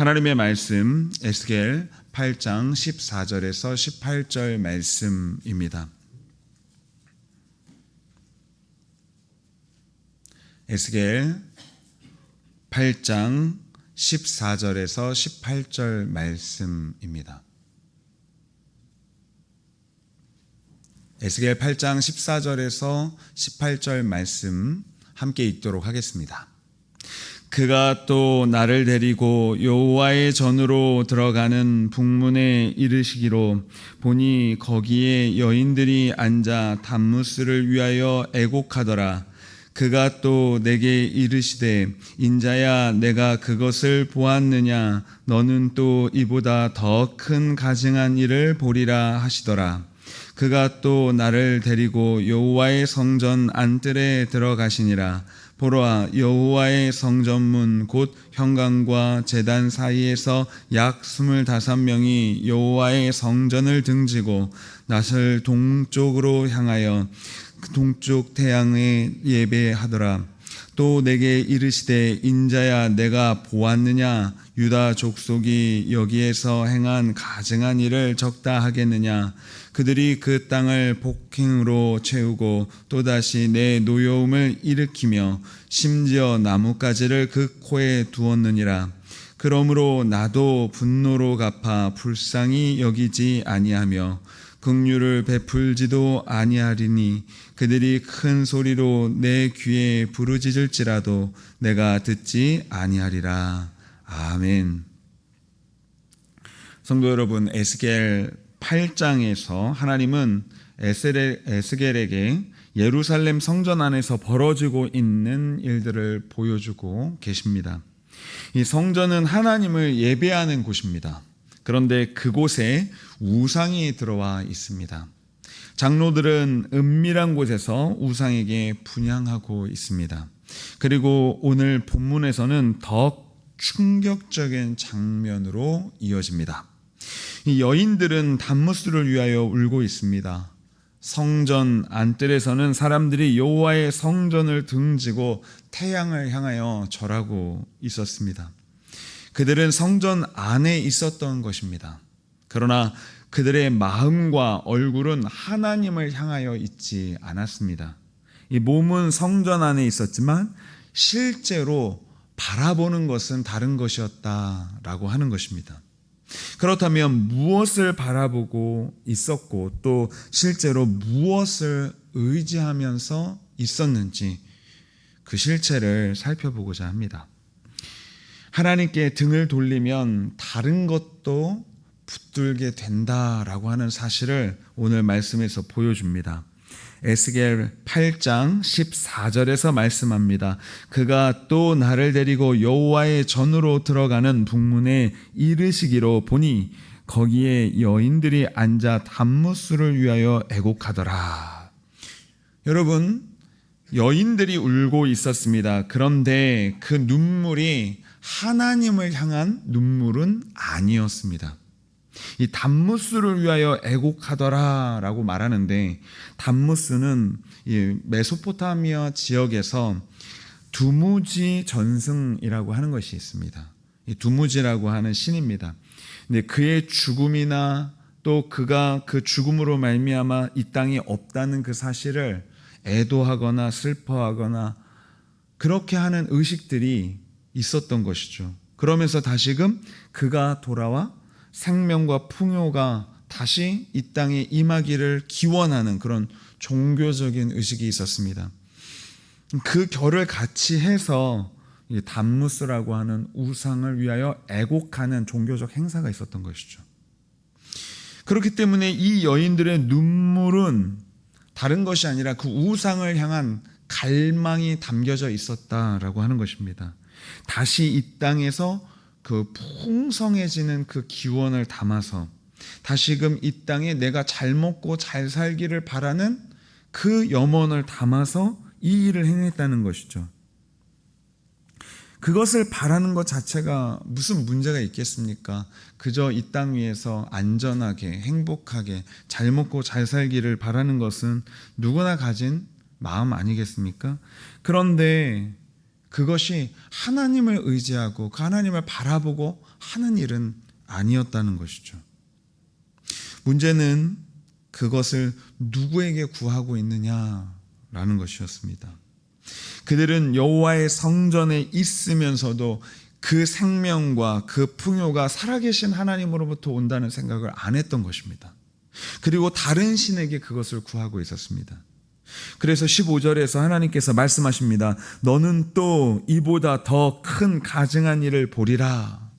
하나님의 말씀 에스겔 8장 14절에서 18절 말씀입니다. 에스겔 8장 14절에서 18절 말씀입니다. 에스겔 8장 14절에서 18절 말씀 함께 읽도록 하겠습니다. 그가 또 나를 데리고 여호와의 전으로 들어가는 북문에 이르시기로 보니 거기에 여인들이 앉아 담무스를 위하여 애곡하더라. 그가 또 내게 이르시되 인자야 내가 그것을 보았느냐 너는 또 이보다 더 큰 가증한 일을 보리라 하시더라. 그가 또 나를 데리고 여호와의 성전 안뜰에 들어가시니라. 보라 여호와의 성전문 곧 현관과 제단 사이에서 약 25명이 여호와의 성전을 등지고 낯을 동쪽으로 향하여 동쪽 태양에 예배하더라. 또 내게 이르시되 인자야 내가 보았느냐 유다 족속이 여기에서 행한 가증한 일을 적다 하겠느냐. 그들이 그 땅을 폭행으로 채우고 또다시 내 노여움을 일으키며 심지어 나뭇가지를 그 코에 두었느니라. 그러므로 나도 분노로 갚아 불쌍히 여기지 아니하며 긍휼을 베풀지도 아니하리니 그들이 큰 소리로 내 귀에 부르짖을지라도 내가 듣지 아니하리라. 아멘. 성도 여러분, 에스겔 8장에서 하나님은 에스겔에게 예루살렘 성전 안에서 벌어지고 있는 일들을 보여주고 계십니다. 이 성전은 하나님을 예배하는 곳입니다. 그런데 그곳에 우상이 들어와 있습니다. 장로들은 은밀한 곳에서 우상에게 분향하고 있습니다. 그리고 오늘 본문에서는 더 충격적인 장면으로 이어집니다. 이 여인들은 담무스를 위하여 울고 있습니다. 성전 안뜰에서는 사람들이 여호와의 성전을 등지고 태양을 향하여 절하고 있었습니다. 그들은 성전 안에 있었던 것입니다. 그러나 그들의 마음과 얼굴은 하나님을 향하여 있지 않았습니다. 이 몸은 성전 안에 있었지만 실제로 바라보는 것은 다른 것이었다라고 하는 것입니다. 그렇다면 무엇을 바라보고 있었고 또 실제로 무엇을 의지하면서 있었는지 그 실체를 살펴보고자 합니다. 하나님께 등을 돌리면 다른 것도 붙들게 된다라고 하는 사실을 오늘 말씀에서 보여줍니다. 에스겔 8장 14절에서 말씀합니다. 그가 또 나를 데리고 여호와의 전으로 들어가는 북문에 이르시기로 보니 거기에 여인들이 앉아 담무스를 위하여 애곡하더라. 여러분, 여인들이 울고 있었습니다. 그런데 그 눈물이 하나님을 향한 눈물은 아니었습니다. 이 담무스를 위하여 애곡하더라 라고 말하는데, 담무스는 이 메소포타미아 지역에서 두무지 전승이라고 하는 것이 있습니다. 이 두무지라고 하는 신입니다. 근데 그의 죽음이나 또 그가 그 죽음으로 말미암아 이 땅이 없다는 그 사실을 애도하거나 슬퍼하거나 그렇게 하는 의식들이 있었던 것이죠. 그러면서 다시금 그가 돌아와 생명과 풍요가 다시 이 땅에 임하기를 기원하는 그런 종교적인 의식이 있었습니다. 그 결을 같이 해서 담무스라고 하는 우상을 위하여 애곡하는 종교적 행사가 있었던 것이죠. 그렇기 때문에 이 여인들의 눈물은 다른 것이 아니라 그 우상을 향한 갈망이 담겨져 있었다라고 하는 것입니다. 다시 이 땅에서 그 풍성해지는 그 기원을 담아서 다시금 이 땅에 내가 잘 먹고 잘 살기를 바라는 그 염원을 담아서 이 일을 행했다는 것이죠. 그것을 바라는 것 자체가 무슨 문제가 있겠습니까? 그저 이 땅 위에서 안전하게 행복하게 잘 먹고 잘 살기를 바라는 것은 누구나 가진 마음 아니겠습니까? 그런데 그것이 하나님을 의지하고 그 하나님을 바라보고 하는 일은 아니었다는 것이죠. 문제는 그것을 누구에게 구하고 있느냐라는 것이었습니다. 그들은 여호와의 성전에 있으면서도 그 생명과 그 풍요가 살아계신 하나님으로부터 온다는 생각을 안 했던 것입니다. 그리고 다른 신에게 그것을 구하고 있었습니다. 그래서 15절에서 하나님께서 말씀하십니다. 너는 또 이보다 더 큰 가증한 일을 보리라.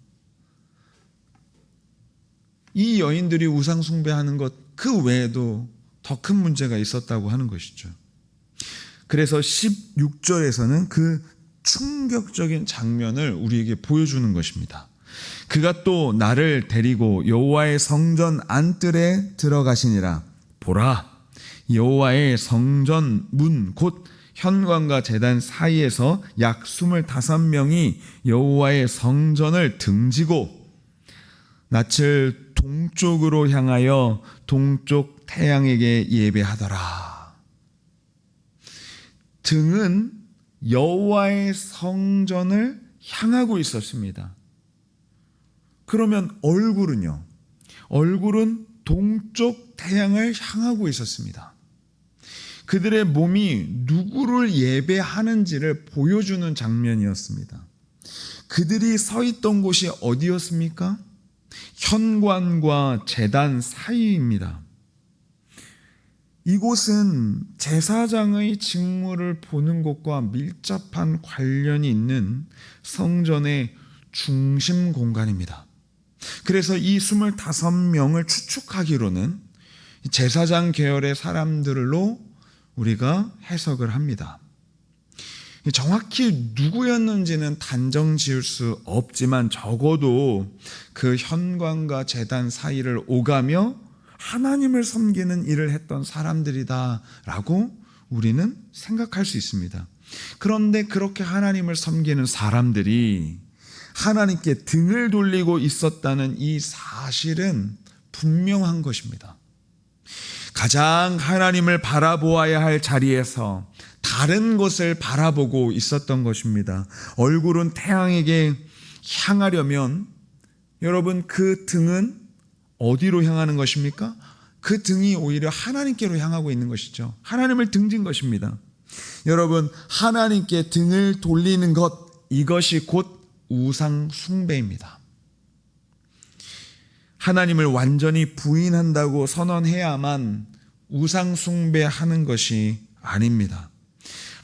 이 여인들이 우상 숭배하는 것 그 외에도 더 큰 문제가 있었다고 하는 것이죠. 그래서 16절에서는 그 충격적인 장면을 우리에게 보여주는 것입니다. 그가 또 나를 데리고 여호와의 성전 안뜰에 들어가시니라. 보라, 여호와의 성전 문 곧 현관과 제단 사이에서 약 25명이 여호와의 성전을 등지고 낯을 동쪽으로 향하여 동쪽 태양에게 예배하더라. 등은 여호와의 성전을 향하고 있었습니다. 그러면 얼굴은요? 얼굴은 동쪽 태양을 향하고 있었습니다. 그들의 몸이 누구를 예배하는지를 보여주는 장면이었습니다. 그들이 서 있던 곳이 어디였습니까? 현관과 제단 사이입니다. 이곳은 제사장의 직무를 보는 곳과 밀접한 관련이 있는 성전의 중심 공간입니다. 그래서 이 25명을 추측하기로는 제사장 계열의 사람들로 우리가 해석을 합니다. 정확히 누구였는지는 단정 지을 수 없지만 적어도 그 현관과 제단 사이를 오가며 하나님을 섬기는 일을 했던 사람들이다라고 우리는 생각할 수 있습니다. 그런데 그렇게 하나님을 섬기는 사람들이 하나님께 등을 돌리고 있었다는 이 사실은 분명한 것입니다. 가장 하나님을 바라보아야 할 자리에서 다른 곳을 바라보고 있었던 것입니다. 얼굴은 태양에게 향하려면 여러분 그 등은 어디로 향하는 것입니까? 그 등이 오히려 하나님께로 향하고 있는 것이죠. 하나님을 등진 것입니다. 여러분 하나님께 등을 돌리는 것 이것이 곧 우상 숭배입니다. 하나님을 완전히 부인한다고 선언해야만 우상 숭배하는 것이 아닙니다.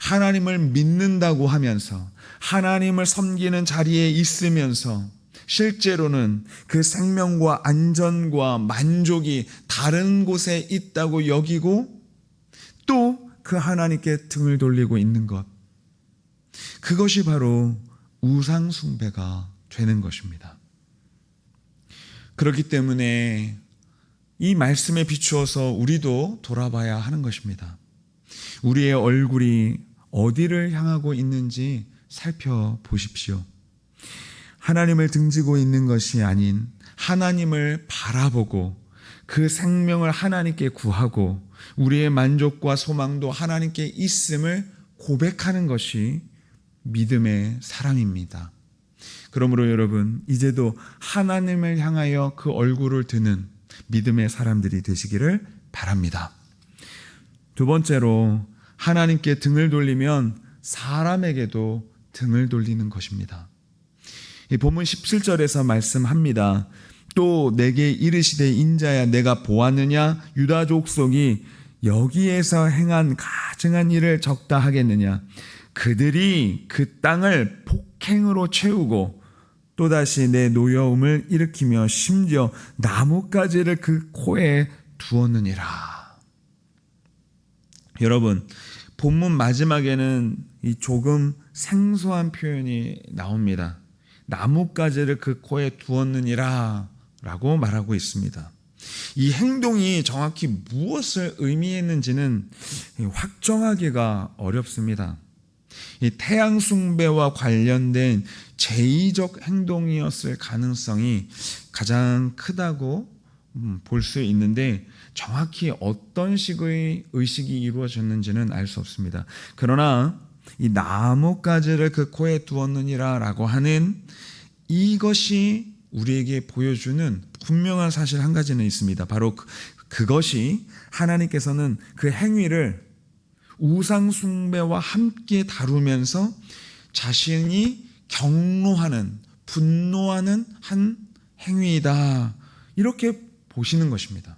하나님을 믿는다고 하면서 하나님을 섬기는 자리에 있으면서 실제로는 그 생명과 안전과 만족이 다른 곳에 있다고 여기고 또 그 하나님께 등을 돌리고 있는 것, 그것이 바로 우상 숭배가 되는 것입니다. 그렇기 때문에 이 말씀에 비추어서 우리도 돌아봐야 하는 것입니다. 우리의 얼굴이 어디를 향하고 있는지 살펴보십시오. 하나님을 등지고 있는 것이 아닌 하나님을 바라보고 그 생명을 하나님께 구하고 우리의 만족과 소망도 하나님께 있음을 고백하는 것이 믿음의 사람입니다. 그러므로 여러분 이제도 하나님을 향하여 그 얼굴을 드는 믿음의 사람들이 되시기를 바랍니다. 두 번째로 하나님께 등을 돌리면 사람에게도 등을 돌리는 것입니다. 이 본문 17절에서 말씀합니다. 또 내게 이르시되 인자야 내가 보았느냐 유다 족속이 여기에서 행한 가증한 일을 적다 하겠느냐. 그들이 그 땅을 폭행으로 채우고 또다시 내 노여움을 일으키며 심지어 나뭇가지를 그 코에 두었느니라. 여러분 본문 마지막에는 이 조금 생소한 표현이 나옵니다. 나뭇가지를 그 코에 두었느니라 라고 말하고 있습니다. 이 행동이 정확히 무엇을 의미했는지는 확정하기가 어렵습니다. 이 태양 숭배와 관련된 제의적 행동이었을 가능성이 가장 크다고 볼 수 있는데 정확히 어떤 식의 의식이 이루어졌는지는 알 수 없습니다. 그러나 이 나뭇가지를 그 코에 두었느니라 라고 하는 이것이 우리에게 보여주는 분명한 사실 한 가지는 있습니다. 바로 그것이 하나님께서는 그 행위를 우상 숭배와 함께 다루면서 자신이 경노하는, 분노하는 한 행위이다, 이렇게 보시는 것입니다.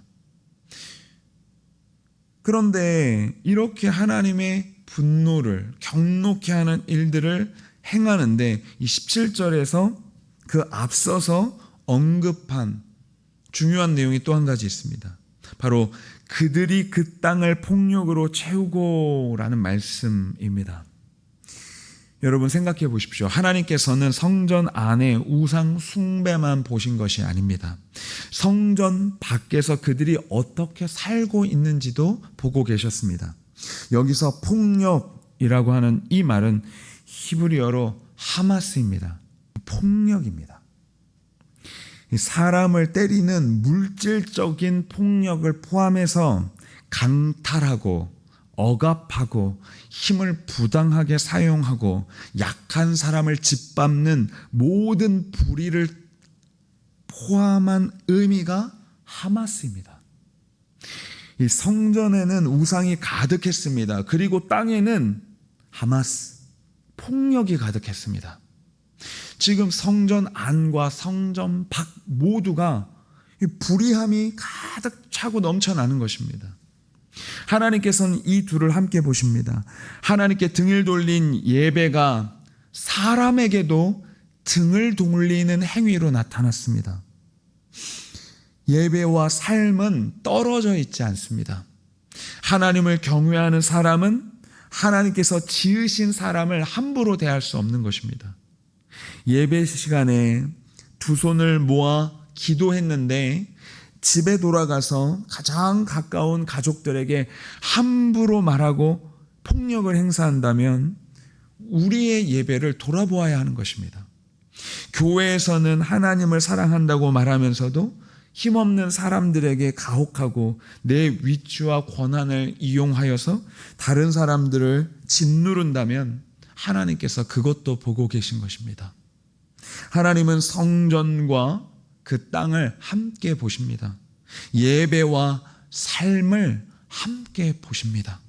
그런데 이렇게 하나님의 분노를 경노케 하는 일들을 행하는데 이 17절에서 그 앞서서 언급한 중요한 내용이 또 한 가지 있습니다. 바로 그들이 그 땅을 폭력으로 채우고 라는 말씀입니다. 여러분 생각해 보십시오. 하나님께서는 성전 안에 우상 숭배만 보신 것이 아닙니다. 성전 밖에서 그들이 어떻게 살고 있는지도 보고 계셨습니다. 여기서 폭력이라고 하는 이 말은 히브리어로 하마스입니다. 폭력입니다. 사람을 때리는 물질적인 폭력을 포함해서 강탈하고 억압하고 힘을 부당하게 사용하고 약한 사람을 짓밟는 모든 불의를 포함한 의미가 하마스입니다. 이 성전에는 우상이 가득했습니다. 그리고 땅에는 하마스, 폭력이 가득했습니다. 지금 성전 안과 성전 밖 모두가 불의함이 가득 차고 넘쳐나는 것입니다. 하나님께서는 이 둘을 함께 보십니다. 하나님께 등을 돌린 예배가 사람에게도 등을 돌리는 행위로 나타났습니다. 예배와 삶은 떨어져 있지 않습니다. 하나님을 경외하는 사람은 하나님께서 지으신 사람을 함부로 대할 수 없는 것입니다. 예배 시간에 두 손을 모아 기도했는데 집에 돌아가서 가장 가까운 가족들에게 함부로 말하고 폭력을 행사한다면 우리의 예배를 돌아보아야 하는 것입니다. 교회에서는 하나님을 사랑한다고 말하면서도 힘없는 사람들에게 가혹하고 내 위치와 권한을 이용하여서 다른 사람들을 짓누른다면 하나님께서 그것도 보고 계신 것입니다. 하나님은 성전과 그 땅을 함께 보십니다. 예배와 삶을 함께 보십니다.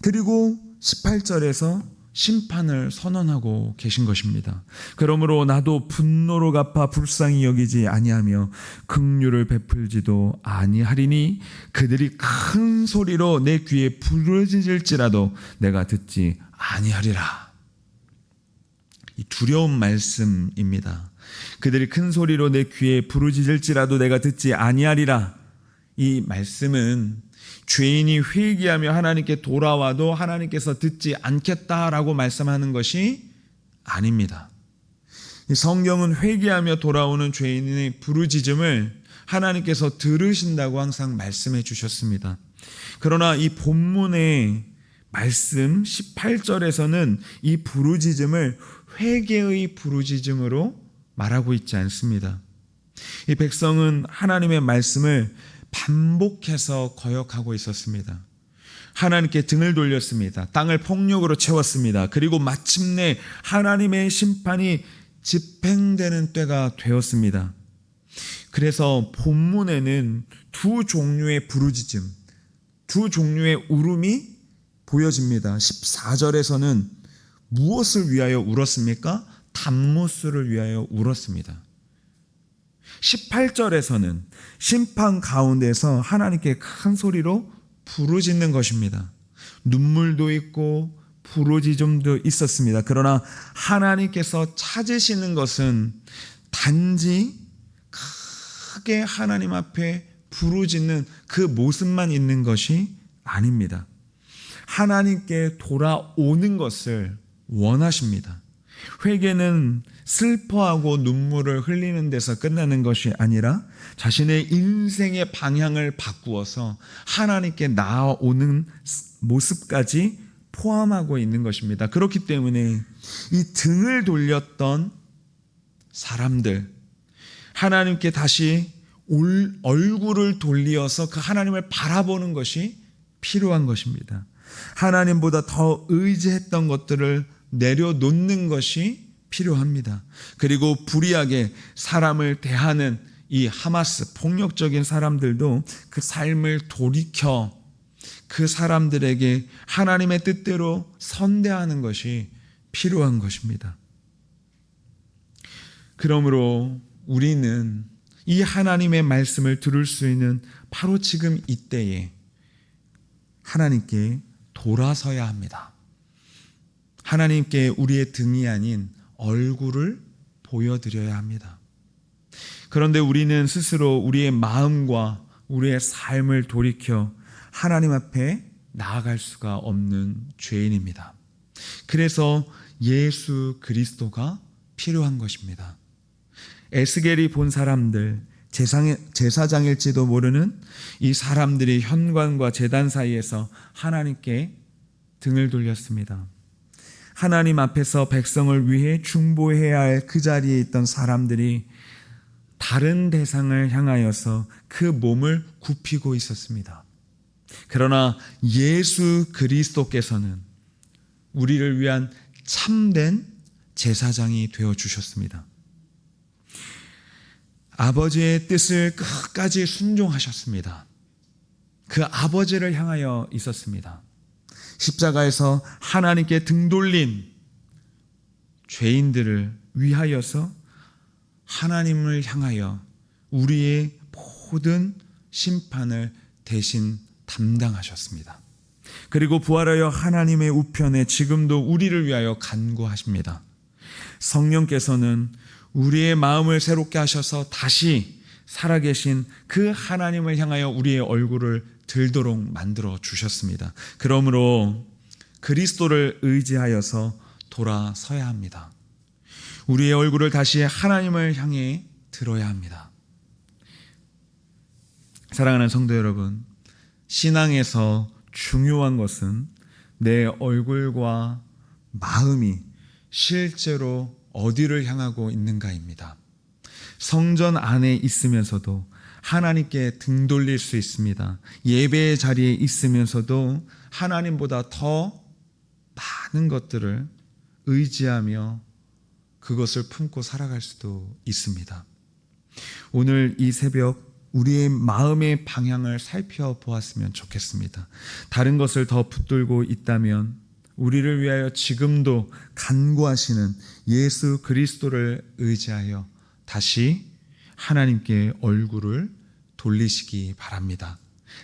그리고 18절에서 심판을 선언하고 계신 것입니다. 그러므로 나도 분노로 갚아 불쌍히 여기지 아니하며 긍휼을 베풀지도 아니하리니 그들이 큰 소리로 내 귀에 부르짖을지라도 내가 듣지 아니하리라. 이 두려운 말씀입니다. 그들이 큰 소리로 내 귀에 부르짖을지라도 내가 듣지 아니하리라. 이 말씀은 죄인이 회개하며 하나님께 돌아와도 하나님께서 듣지 않겠다라고 말씀하는 것이 아닙니다. 성경은 회개하며 돌아오는 죄인의 부르짖음을 하나님께서 들으신다고 항상 말씀해 주셨습니다. 그러나 이 본문의 말씀 18절에서는 이 부르짖음을 회개의 부르짖음으로 말하고 있지 않습니다. 이 백성은 하나님의 말씀을 반복해서 거역하고 있었습니다. 하나님께 등을 돌렸습니다. 땅을 폭력으로 채웠습니다. 그리고 마침내 하나님의 심판이 집행되는 때가 되었습니다. 그래서 본문에는 두 종류의 부르짖음, 두 종류의 울음이 보여집니다. 14절에서는 무엇을 위하여 울었습니까? 단무스를 위하여 울었습니다. 18절에서는 심판 가운데서 하나님께 큰 소리로 부르짖는 것입니다. 눈물도 있고 부르짖음도 있었습니다. 그러나 하나님께서 찾으시는 것은 단지 크게 하나님 앞에 부르짖는 그 모습만 있는 것이 아닙니다. 하나님께 돌아오는 것을 원하십니다. 회개는 슬퍼하고 눈물을 흘리는 데서 끝나는 것이 아니라 자신의 인생의 방향을 바꾸어서 하나님께 나아오는 모습까지 포함하고 있는 것입니다. 그렇기 때문에 이 등을 돌렸던 사람들, 하나님께 다시 얼굴을 돌리어서 그 하나님을 바라보는 것이 필요한 것입니다. 하나님보다 더 의지했던 것들을 내려놓는 것이 필요합니다. 그리고 불의하게 사람을 대하는 이 하마스 폭력적인 사람들도 그 삶을 돌이켜 그 사람들에게 하나님의 뜻대로 선대하는 것이 필요한 것입니다. 그러므로 우리는 이 하나님의 말씀을 들을 수 있는 바로 지금 이때에 하나님께 돌아서야 합니다. 하나님께 우리의 등이 아닌 얼굴을 보여드려야 합니다. 그런데 우리는 스스로 우리의 마음과 우리의 삶을 돌이켜 하나님 앞에 나아갈 수가 없는 죄인입니다. 그래서 예수 그리스도가 필요한 것입니다. 에스겔이 본 사람들, 제사장일지도 모르는 이 사람들이 현관과 제단 사이에서 하나님께 등을 돌렸습니다. 하나님 앞에서 백성을 위해 중보해야 할 그 자리에 있던 사람들이 다른 대상을 향하여서 그 몸을 굽히고 있었습니다. 그러나 예수 그리스도께서는 우리를 위한 참된 제사장이 되어 주셨습니다. 아버지의 뜻을 끝까지 순종하셨습니다. 그 아버지를 향하여 있었습니다. 십자가에서 하나님께 등 돌린 죄인들을 위하여서 하나님을 향하여 우리의 모든 심판을 대신 담당하셨습니다. 그리고 부활하여 하나님의 우편에 지금도 우리를 위하여 간구하십니다. 성령께서는 우리의 마음을 새롭게 하셔서 다시 살아계신 그 하나님을 향하여 우리의 얼굴을 들도록 만들어 주셨습니다. 그러므로 그리스도를 의지하여서 돌아서야 합니다. 우리의 얼굴을 다시 하나님을 향해 들어야 합니다. 사랑하는 성도 여러분, 신앙에서 중요한 것은 내 얼굴과 마음이 실제로 어디를 향하고 있는가입니다. 성전 안에 있으면서도 하나님께 등 돌릴 수 있습니다. 예배의 자리에 있으면서도 하나님보다 더 많은 것들을 의지하며 그것을 품고 살아갈 수도 있습니다. 오늘 이 새벽 우리의 마음의 방향을 살펴보았으면 좋겠습니다. 다른 것을 더 붙들고 있다면 우리를 위하여 지금도 간구하시는 예수 그리스도를 의지하여 다시 하나님께 얼굴을 돌리시기 바랍니다.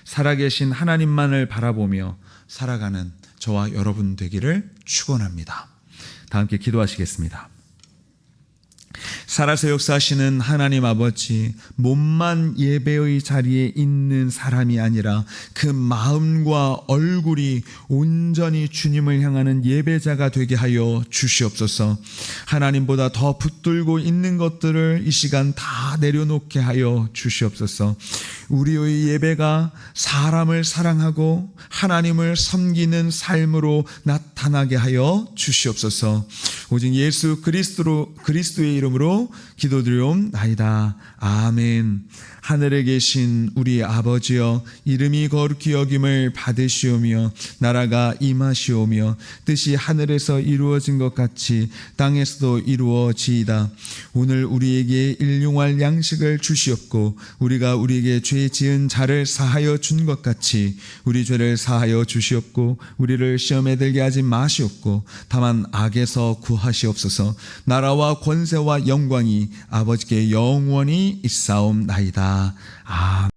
살아계신 하나님만을 바라보며 살아가는 저와 여러분 되기를 축원합니다. 다 함께 기도하시겠습니다. 살아서 역사하시는 하나님 아버지, 몸만 예배의 자리에 있는 사람이 아니라 그 마음과 얼굴이 온전히 주님을 향하는 예배자가 되게 하여 주시옵소서. 하나님보다 더 붙들고 있는 것들을 이 시간 다 내려놓게 하여 주시옵소서. 우리의 예배가 사람을 사랑하고 하나님을 섬기는 삶으로 나타나게 하여 주시옵소서. 오직 예수 그리스도의 이름으로 기도드리옵나이다. 아멘. 하늘에 계신 우리 아버지여, 이름이 거룩히 여김을 받으시오며 나라가 임하시오며 뜻이 하늘에서 이루어진 것 같이 땅에서도 이루어지이다. 오늘 우리에게 일용할 양식을 주시옵고 우리가 우리에게 죄 지은 자를 사하여 준 것 같이 우리 죄를 사하여 주시옵고 우리를 시험에 들게 하지 마시옵고 다만 악에서 구하시옵소서. 나라와 권세와 영광이 아버지께 영원히 있사옵나이다. 아멘.